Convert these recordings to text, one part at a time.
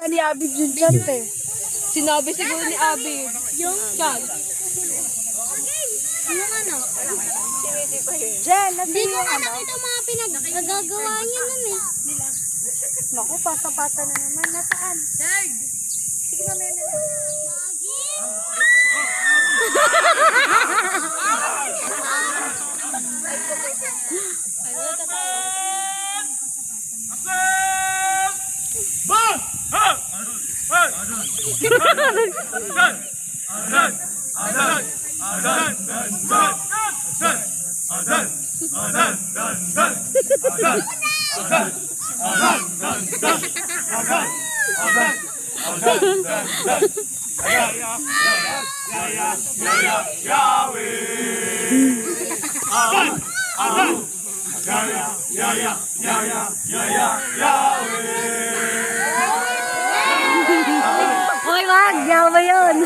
Ni Abib yung chat eh. Sinabi siguro ni Abby. Yung Chan. yung ano? Jen, nasa Hindi ko yung nga ano? nakita mga pinag-nagagawa niyo nun eh. Naku, pasa-pasa na naman. Nasaan? Sige, mamaya na lang. Okay, wag. Yawa yun.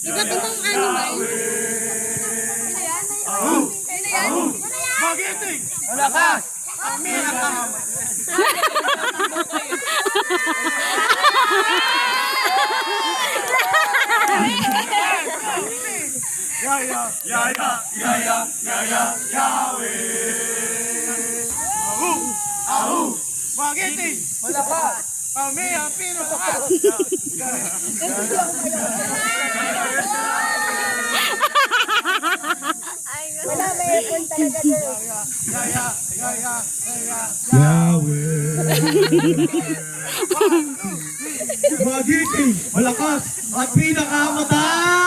Iba't ibang animal. Malakas! Magiting! Malakas! Kami ang pinakakas! Wala, may aircon talaga doon. Yahweh! Magiting, malakas, at pinakamataas!